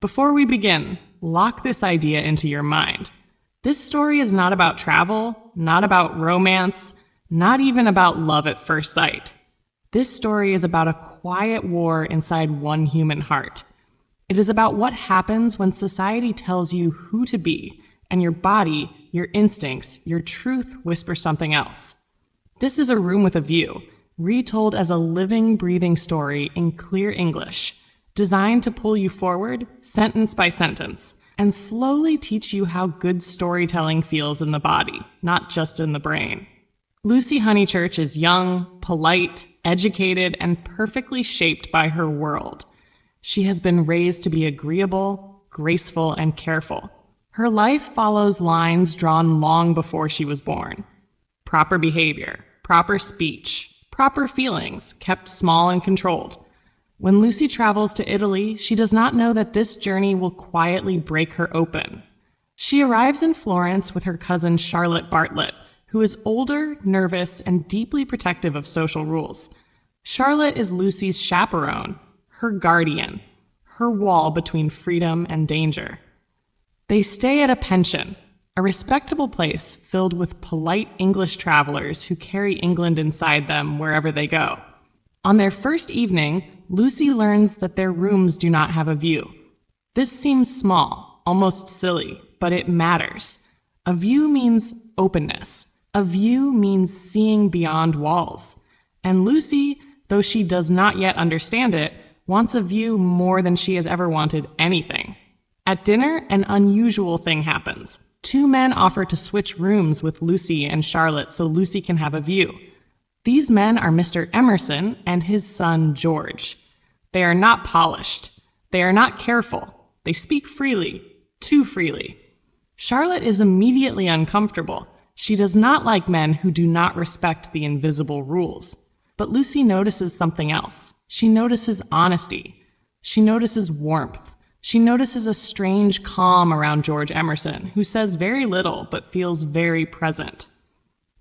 Before we begin, lock this idea into your mind. This story is not about travel, not about romance, not even about love at first sight. This story is about a quiet war inside one human heart. It is about what happens when society tells you who to be, and your body, your instincts, your truth whisper something else. This is A Room with a View, retold as a living, breathing story in clear English, designed to pull you forward, sentence by sentence, and slowly teach you how good storytelling feels in the body, not just in the brain. Lucy Honeychurch is young, polite, educated, and perfectly shaped by her world. She has been raised to be agreeable, graceful, and careful. Her life follows lines drawn long before she was born. Proper behavior, proper speech, proper feelings, kept small and controlled. When Lucy travels to Italy, she does not know that this journey will quietly break her open. She arrives in Florence with her cousin Charlotte Bartlett, who is older, nervous, and deeply protective of social rules. Charlotte is Lucy's chaperone, her guardian, her wall between freedom and danger. They stay at a pension, a respectable place filled with polite English travelers who carry England inside them wherever they go. On their first evening, Lucy learns that their rooms do not have a view. This seems small, almost silly, but it matters. A view means openness. A view means seeing beyond walls. And Lucy, though she does not yet understand it, wants a view more than she has ever wanted anything. At dinner, an unusual thing happens. Two men offer to switch rooms with Lucy and Charlotte so Lucy can have a view. These men are Mr. Emerson and his son, George. They are not polished. They are not careful. They speak freely, too freely. Charlotte is immediately uncomfortable. She does not like men who do not respect the invisible rules. But Lucy notices something else. She notices honesty. She notices warmth. She notices a strange calm around George Emerson, who says very little but feels very present.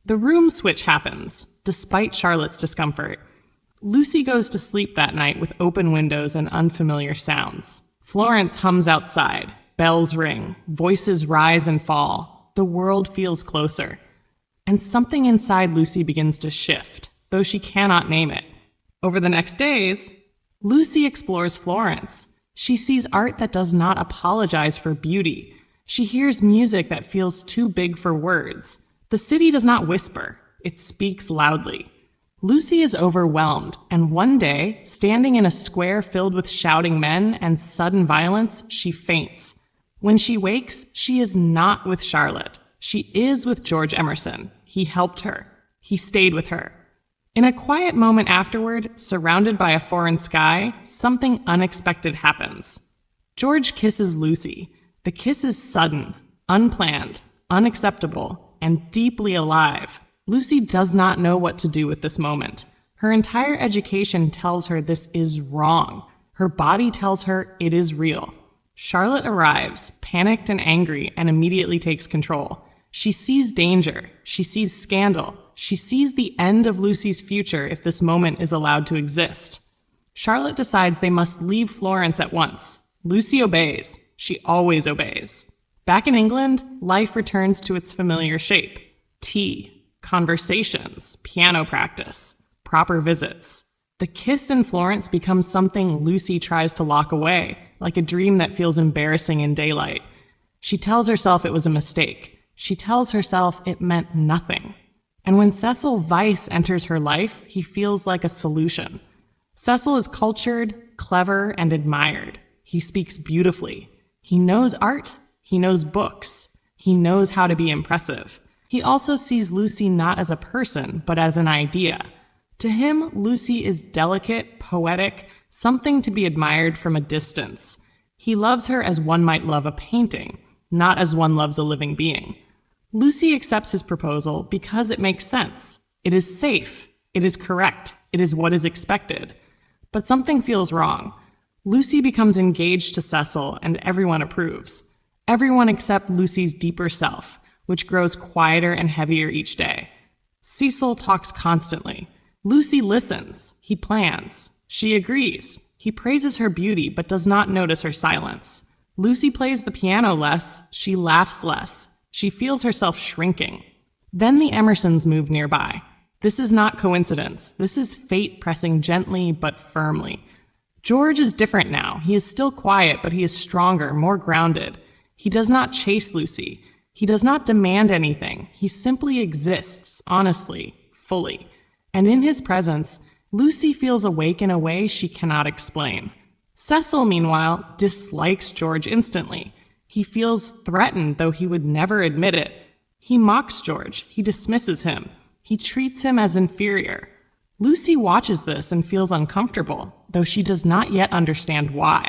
The room switch happens, despite Charlotte's discomfort. Lucy goes to sleep that night with open windows and unfamiliar sounds. Florence hums outside. Bells ring. Voices rise and fall. The world feels closer. And something inside Lucy begins to shift, though she cannot name it. Over the next days, Lucy explores Florence. She sees art that does not apologize for beauty. She hears music that feels too big for words. The city does not whisper, it speaks loudly. Lucy is overwhelmed, and one day, standing in a square filled with shouting men and sudden violence, she faints. When she wakes, she is not with Charlotte. She is with George Emerson. He helped her. He stayed with her. In a quiet moment afterward, surrounded by a foreign sky, something unexpected happens. George kisses Lucy. The kiss is sudden, unplanned, unacceptable, and deeply alive. Lucy does not know what to do with this moment. Her entire education tells her this is wrong. Her body tells her it is real. Charlotte arrives, panicked and angry, and immediately takes control. She sees danger. She sees scandal. She sees the end of Lucy's future if this moment is allowed to exist. Charlotte decides they must leave Florence at once. Lucy obeys. She always obeys. Back in England, life returns to its familiar shape. Tea, conversations, piano practice, proper visits. The kiss in Florence becomes something Lucy tries to lock away, like a dream that feels embarrassing in daylight. She tells herself it was a mistake. She tells herself it meant nothing. And when Cecil Vyse enters her life, he feels like a solution. Cecil is cultured, clever, and admired. He speaks beautifully. He knows art. He knows books. He knows how to be impressive. He also sees Lucy not as a person, but as an idea. To him, Lucy is delicate, poetic, something to be admired from a distance. He loves her as one might love a painting, not as one loves a living being. Lucy accepts his proposal because it makes sense. It is safe. It is correct. It is what is expected. But something feels wrong. Lucy becomes engaged to Cecil, and everyone approves. Everyone except Lucy's deeper self, which grows quieter and heavier each day. Cecil talks constantly. Lucy listens. He plans. She agrees. He praises her beauty but does not notice her silence. Lucy plays the piano less, she laughs less, she feels herself shrinking. Then the Emersons move nearby. This is not coincidence. This is fate pressing gently but firmly. George is different now. He is still quiet, but he is stronger, more grounded. He does not chase Lucy. He does not demand anything. He simply exists, honestly, fully. And in his presence, Lucy feels awake in a way she cannot explain. Cecil, meanwhile, dislikes George instantly. He feels threatened, though he would never admit it. He mocks George. He dismisses him. He treats him as inferior. Lucy watches this and feels uncomfortable, though she does not yet understand why.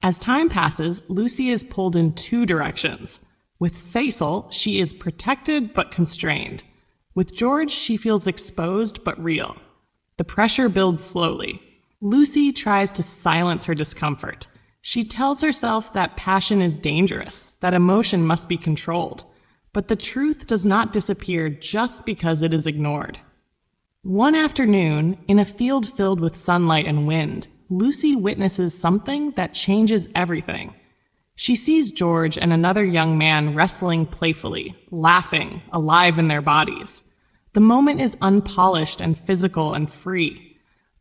As time passes, Lucy is pulled in two directions. With Cecil, she is protected but constrained. With George, she feels exposed but real. The pressure builds slowly. Lucy tries to silence her discomfort. She tells herself that passion is dangerous, that emotion must be controlled. But the truth does not disappear just because it is ignored. One afternoon, in a field filled with sunlight and wind, Lucy witnesses something that changes everything. She sees George and another young man wrestling playfully, laughing, alive in their bodies. The moment is unpolished and physical and free.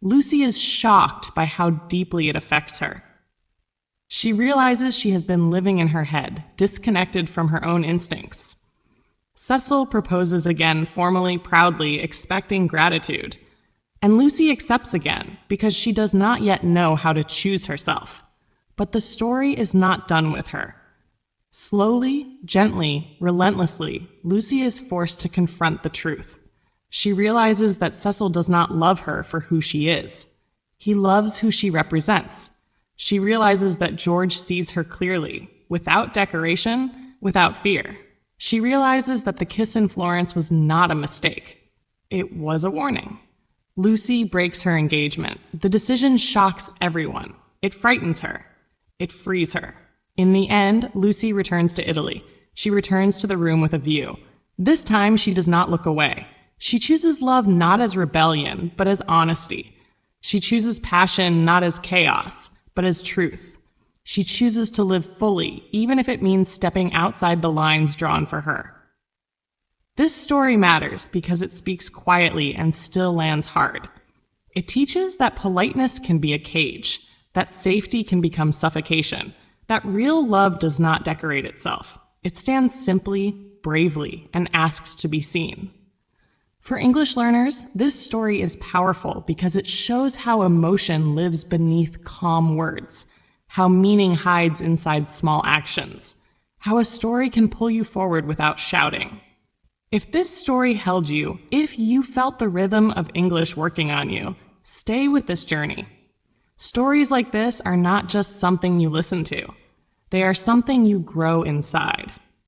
Lucy is shocked by how deeply it affects her. She realizes she has been living in her head, disconnected from her own instincts. Cecil proposes again formally, proudly, expecting gratitude. And Lucy accepts again, because she does not yet know how to choose herself. But the story is not done with her. Slowly, gently, relentlessly, Lucy is forced to confront the truth. She realizes that Cecil does not love her for who she is. He loves who she represents. She realizes that George sees her clearly, without decoration, without fear. She realizes that the kiss in Florence was not a mistake. It was a warning. Lucy breaks her engagement. The decision shocks everyone. It frightens her. It frees her. In the end, Lucy returns to Italy. She returns to the room with a view. This time, she does not look away. She chooses love not as rebellion, but as honesty. She chooses passion not as chaos, but as truth. She chooses to live fully, even if it means stepping outside the lines drawn for her. This story matters because it speaks quietly and still lands hard. It teaches that politeness can be a cage, that safety can become suffocation, that real love does not decorate itself. It stands simply, bravely, and asks to be seen. For English learners, this story is powerful because it shows how emotion lives beneath calm words, how meaning hides inside small actions, how a story can pull you forward without shouting. If this story held you, if you felt the rhythm of English working on you, stay with this journey. Stories like this are not just something you listen to. They are something you grow inside.